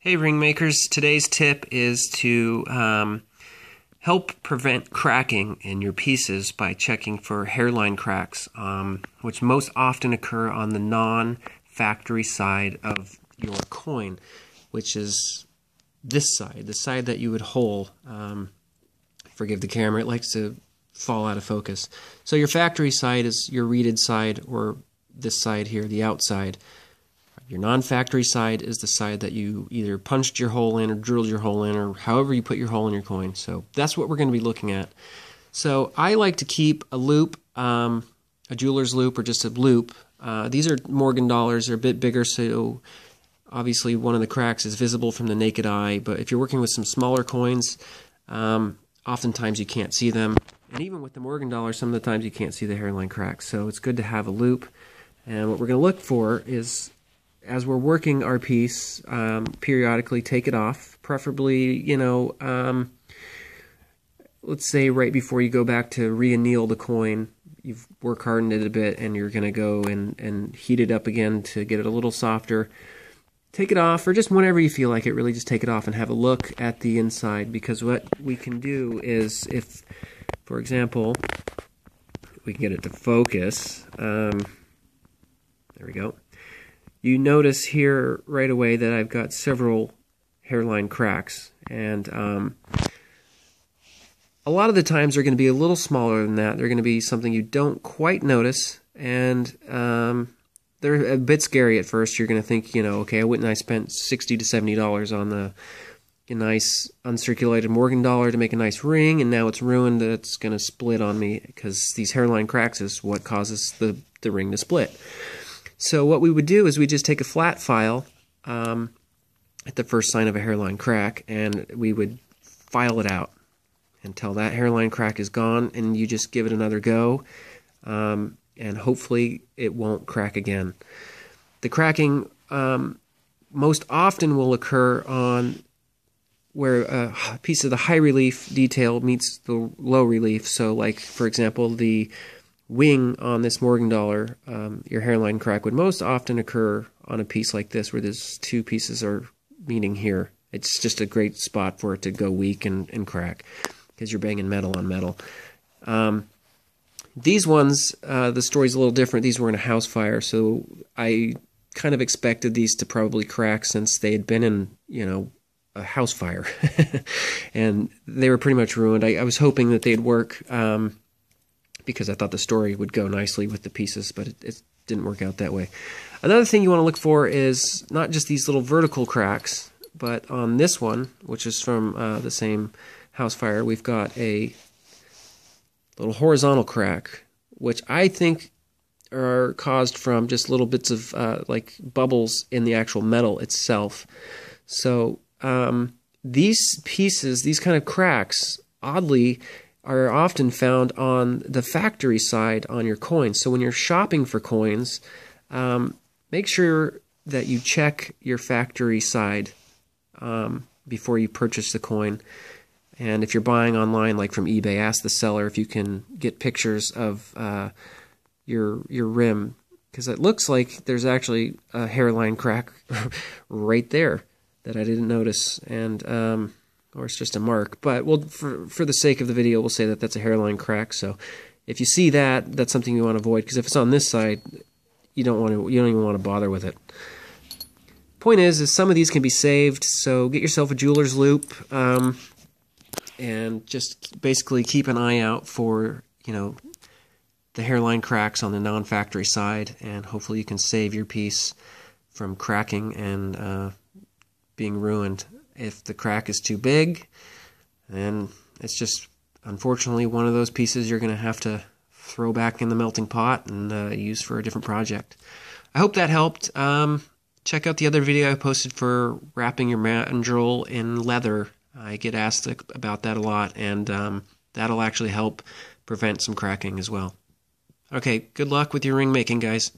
Hey ring makers, today's tip is to help prevent cracking in your pieces by checking for hairline cracks, which most often occur on the non-factory side of your coin, which is this side, the side that you would hole. Forgive the camera, it likes to fall out of focus. So your factory side is your reeded side, or this side here, the outside. Your non-factory side is the side that you either punched your hole in or drilled your hole in, or however you put your hole in your coin. So that's what we're going to be looking at. So I like to keep a loop, a jeweler's loop or just a loop. These are Morgan dollars. They're a bit bigger, so obviously one of the cracks is visible from the naked eye. But if you're working with some smaller coins, oftentimes you can't see them. And even with the Morgan dollar, some of the times you can't see the hairline cracks. So it's good to have a loop. And what we're going to look for is, as we're working our piece, periodically take it off, preferably, let's say right before you go back to re-anneal the coin. You've work hardened it a bit and you're going to go and heat it up again to get it a little softer. Take it off, or just whenever you feel like it, really just take it off and have a look at the inside, because what we can do is, if, for example, we can get it to focus, there we go. You notice here right away that I've got several hairline cracks, and a lot of the times they're going to be a little smaller than that. They're going to be something you don't quite notice, and they're a bit scary at first. You're going to think, okay, I went and I spent $60 to $70 on a nice uncirculated Morgan dollar to make a nice ring, and now it's ruined. It's going to split on me, because these hairline cracks is what causes the ring to split. So what we would do is we just take a flat file at the first sign of a hairline crack, and we would file it out until that hairline crack is gone, and you just give it another go, and hopefully it won't crack again. The cracking most often will occur on where a piece of the high relief detail meets the low relief. So like, for example, the wing on this Morgan dollar, your hairline crack would most often occur on a piece like this, where there's two pieces are meeting here. It's just a great spot for it to go weak and crack, because you're banging metal on metal. These ones, the story's a little different. These were in a house fire, so I kind of expected these to probably crack, since they had been in, a house fire. And they were pretty much ruined. I was hoping that they'd work, because I thought the story would go nicely with the pieces, but it didn't work out that way. Another thing you want to look for is not just these little vertical cracks, but on this one, which is from the same house fire, we've got a little horizontal crack, which I think are caused from just little bits of like bubbles in the actual metal itself. So these pieces, these kind of cracks, oddly, are often found on the factory side on your coins. So when you're shopping for coins, make sure that you check your factory side before you purchase the coin. And if you're buying online, like from eBay, ask the seller if you can get pictures of your rim, because it looks like there's actually a hairline crack right there that I didn't notice, and or it's just a mark. But for the sake of the video, we'll say that that's a hairline crack. So if you see that, that's something you want to avoid, because if it's on this side, you don't even want to bother with it. Point is some of these can be saved, so get yourself a jeweler's loop, and just basically keep an eye out for the hairline cracks on the non-factory side, and hopefully you can save your piece from cracking and being ruined. If the crack is too big, then it's just, unfortunately, one of those pieces you're going to have to throw back in the melting pot and use for a different project. I hope that helped. Check out the other video I posted for wrapping your mandrel in leather. I get asked about that a lot, and that'll actually help prevent some cracking as well. Okay, good luck with your ring making, guys.